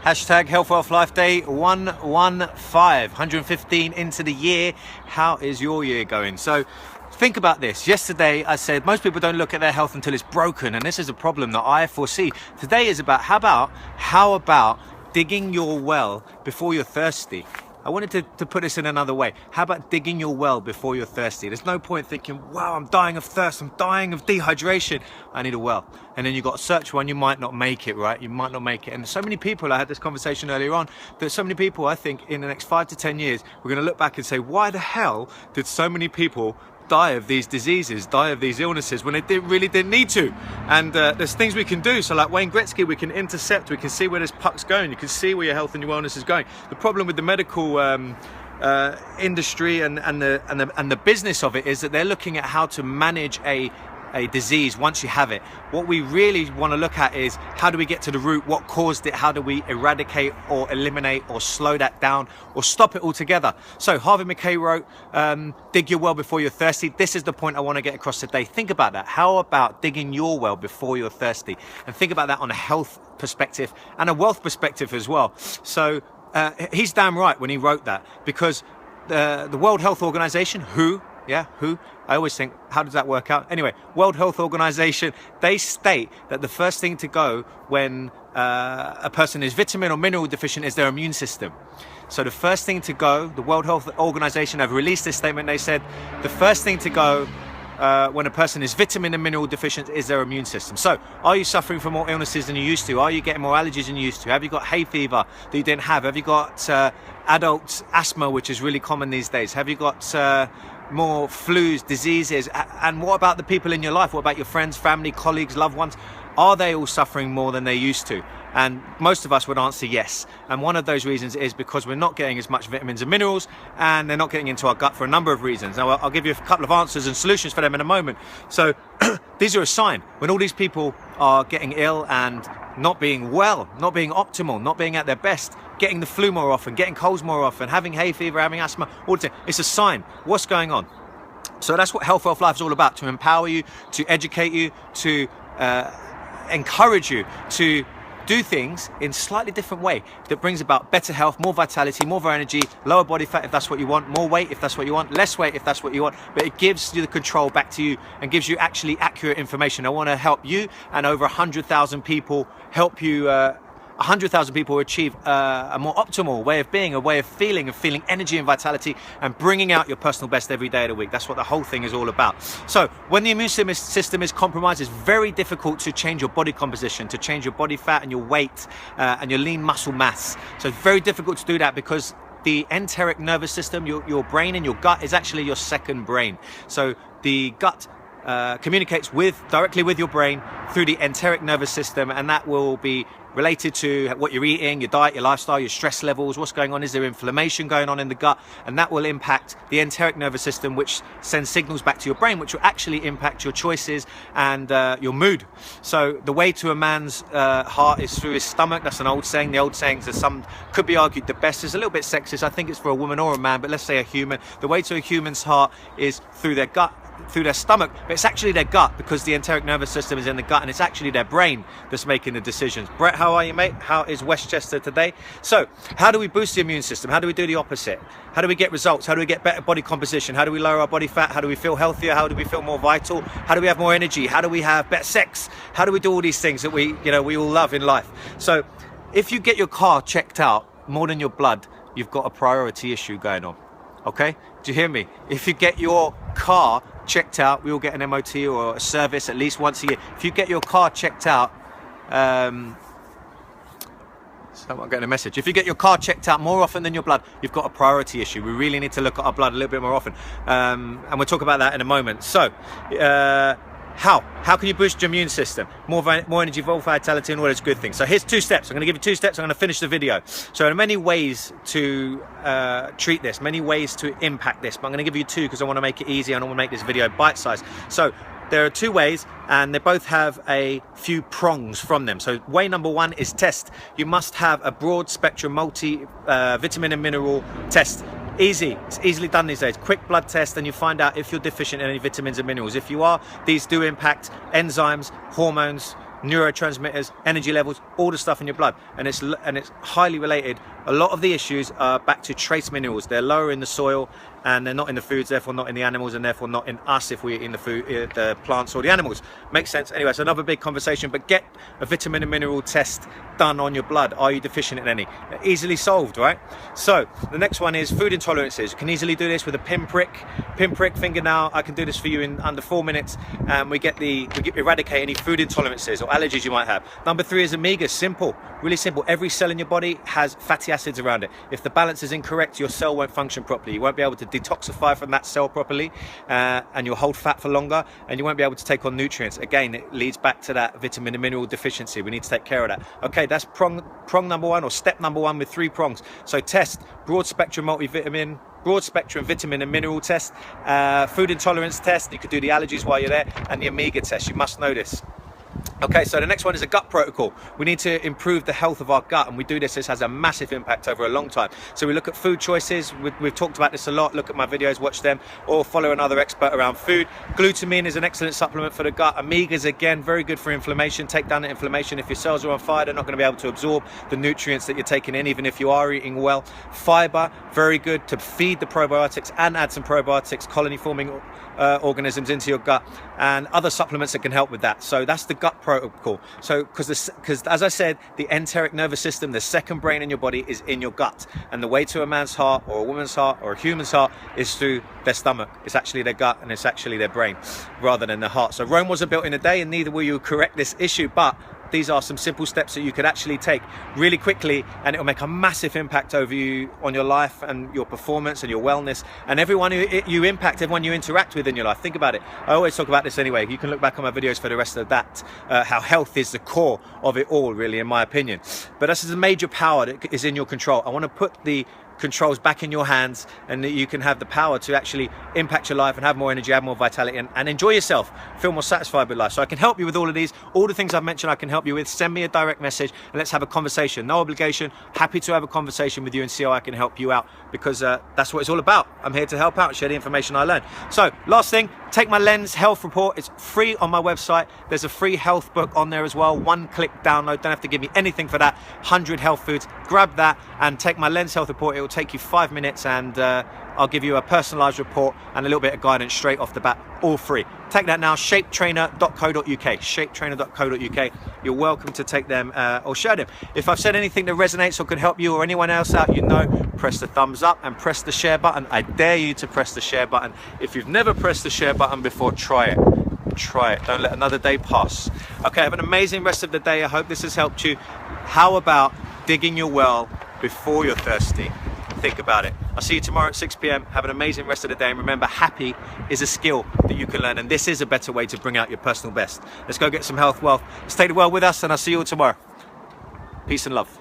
Hashtag Health Wealth Life Day 115, 115 into the year. How is your year going? So think about this. Yesterday I said most people don't look at their health until it's broken, and this is a problem that I foresee. Today is about how about digging your well before you're thirsty. I wanted to put this in another way. How about digging your well before you're thirsty? There's no point thinking, wow, I'm dying of thirst, I'm dying of dehydration, I need a well. And then you've got to search one, you might not make it, right? You might not make it. And so many people, I had this conversation earlier on, that so many people, I think in the next 5 to 10 years, we're going to look back and say, why the hell did so many people die of these diseases, die of these illnesses when they really didn't need to? And there's things we can do. So like Wayne Gretzky, we can intercept, we can see where this puck's going, you can see where your health and your wellness is going. The problem with the medical industry and the business of it is that they're looking at how to manage a disease once you have it. What we really want to look at is how do we get to the root, what caused it, how do we eradicate or eliminate or slow that down or stop it altogether. So Harvey Mackay wrote, dig your well before you're thirsty. This is the point I want to get across today. Think about that. How about digging your well before you're thirsty? And think about that on a health perspective and a wealth perspective as well. So he's damn right when he wrote that, because the World Health Organization, WHO, I always think, how does that work out? Anyway, World Health Organization, they state that the first thing to go when a person is vitamin or mineral deficient is their immune system. So the first thing to go, the World Health Organization have released this statement. They said the first thing to go when a person is vitamin and mineral deficient is their immune system. So are you suffering from more illnesses than you used to? Are you getting more allergies than you used to? Have you got hay fever that you didn't have? Have you got adult asthma, which is really common these days? Have you got more flus, diseases? And what about the people in your life? What about your friends, family, colleagues, loved ones? Are they all suffering more than they used to? And most of us would answer yes. And one of those reasons is because we're not getting as much vitamins and minerals, and they're not getting into our gut for a number of reasons. Now, I'll give you a couple of answers and solutions for them in a moment. So these are a sign. When all these people are getting ill and not being well, not being optimal, not being at their best, getting the flu more often, getting colds more often, having hay fever, having asthma, all the time, it's a sign. What's going on? So that's what Health Wealth Life is all about, to empower you, to educate you, to encourage you to do things in a slightly different way that brings about better health, more vitality, more energy, lower body fat if that's what you want, more weight if that's what you want, less weight if that's what you want, but it gives you the control back to you and gives you actually accurate information. I want to help you and over 100,000 people help you 100,000 people achieve a more optimal way of being, a way of feeling energy and vitality, and bringing out your personal best every day of the week. That's what the whole thing is all about. So when the immune system is compromised, it's very difficult to change your body composition, to change your body fat and your weight and your lean muscle mass. So it's very difficult to do that because the enteric nervous system, your brain and your gut, is actually your second brain. So the gut communicates directly with your brain through the enteric nervous system, and that will be related to what you're eating, your diet, your lifestyle, your stress levels, what's going on, is there inflammation going on in the gut, and that will impact the enteric nervous system, which sends signals back to your brain, which will actually impact your choices and your mood. So the way to a man's heart is through his stomach. That's an old saying. The old sayings, some could be argued the best, is a little bit sexist. I think it's for a woman or a man, but let's say a human. The way to a human's heart is through their gut, through their stomach, but it's actually their gut, because the enteric nervous system is in the gut, and it's actually their brain that's making the decisions. Brett, how are you, mate? How is Westchester today? So how do we boost the immune system? How do we do the opposite? How do we get results? How do we get better body composition? How do we lower our body fat? How do we feel healthier? How do we feel more vital? How do we have more energy? How do we have better sex? How do we do all these things that we all love in life? So if you get your car checked out more than your blood, you've got a priority issue going on. Okay, do you hear me? If you get your car checked out, we all get an MOT or a service at least once a year. If you get your car checked out, someone getting a message. If you get your car checked out more often than your blood, you've got a priority issue. We really need to look at our blood a little bit more often, and we'll talk about that in a moment. So how can you boost your immune system? More energy, more vitality, and all those good things. So here's 2 steps. I'm going to give you 2 steps. I'm going to finish the video. So there are many ways to treat this, many ways to impact this, but I'm going to give you 2 because I want to make it easy and I want to make this video bite-sized. So there are 2 ways, and they both have a few prongs from them. So way number 1 is test. You must have a broad spectrum vitamin and mineral test. Easy, it's easily done these days. Quick blood test, and you find out if you're deficient in any vitamins and minerals. If you are, these do impact enzymes, hormones, neurotransmitters, energy levels, all the stuff in your blood, and it's highly related. A lot of the issues are back to trace minerals. They're lower in the soil, and they're not in the foods, therefore not in the animals, and therefore not in us if we're eating the food, the plants or the animals. Makes sense. Anyway, it's another big conversation, but get a vitamin and mineral test done on your blood. Are you deficient in any? Easily solved, right? So the next one is food intolerances. You can easily do this with a pinprick fingernail. I can do this for you in under 4 minutes, and we eradicate any food intolerances or allergies you might have. Number 3 is omegas. Simple, really simple. Every cell in your body has fatty acids around it. If the balance is incorrect, your cell won't function properly. You won't be able to detoxify from that cell properly, and you'll hold fat for longer, and you won't be able to take on nutrients. Again, it leads back to that vitamin and mineral deficiency. We need to take care of that. Okay, that's prong number 1, or step number 1 with 3 prongs. So test broad spectrum multivitamin, broad spectrum vitamin and mineral test, food intolerance test. You could do the allergies while you're there, and the omega test. You must know this. Okay, so the next one is a gut protocol. We need to improve the health of our gut, and we do this. This has a massive impact over a long time. So we look at food choices. We've talked about this a lot. Look at my videos, watch them, or follow another expert around food. Glutamine is an excellent supplement for the gut. Omegas, again, very good for inflammation. Take down the inflammation. If your cells are on fire, they're not going to be able to absorb the nutrients that you're taking in, even if you are eating well. Fiber, very good to feed the probiotics and add some probiotics, colony-forming organisms into your gut, and other supplements that can help with that. So that's the gut protocol. So because as I said, the enteric nervous system, the second brain in your body, is in your gut, and the way to a man's heart or a woman's heart or a human's heart is through their stomach. It's actually their gut, and it's actually their brain rather than the heart. So Rome wasn't built in a day, and neither will you correct this issue, but these are some simple steps that you could actually take really quickly, and it will make a massive impact over you, on your life and your performance and your wellness, and everyone you impact, everyone you interact with in your life. Think about it. I always talk about this anyway. You can look back on my videos for the rest of that, how health is the core of it all, really, in my opinion. But this is a major power that is in your control. I want to put the controls back in your hands, and that you can have the power to actually impact your life and have more energy, have more vitality, and enjoy yourself, feel more satisfied with life. So I can help you with all of these, all the things I've mentioned. I can help you with. Send me a direct message and let's have a conversation. No obligation, happy to have a conversation with you and see how I can help you out, because that's what it's all about. I'm here to help out, share the information I learn. So last thing, take my Lens health report. It's free on my website. There's a free health book on there as well. 1-click download, don't have to give me anything for that. 100 health foods. Grab that and take my Lens health report. It will take you 5 minutes, and I'll give you a personalized report and a little bit of guidance straight off the bat, all free. Take that now, shapetrainer.co.uk, shapetrainer.co.uk. You're welcome to take them or share them. If I've said anything that resonates or could help you or anyone else out, press the thumbs up and press the share button. I dare you to press the share button. If you've never pressed the share button before, try it. Try it. Don't let another day pass. Okay, have an amazing rest of the day. I hope this has helped you. How about digging your well before you're thirsty? Think about it. I'll see you tomorrow at 6 p.m. Have an amazing rest of the day, and remember, happy is a skill that you can learn, and this is a better way to bring out your personal best. Let's go get some health, wealth. Let's take the world with us, and I'll see you all tomorrow. Peace and love.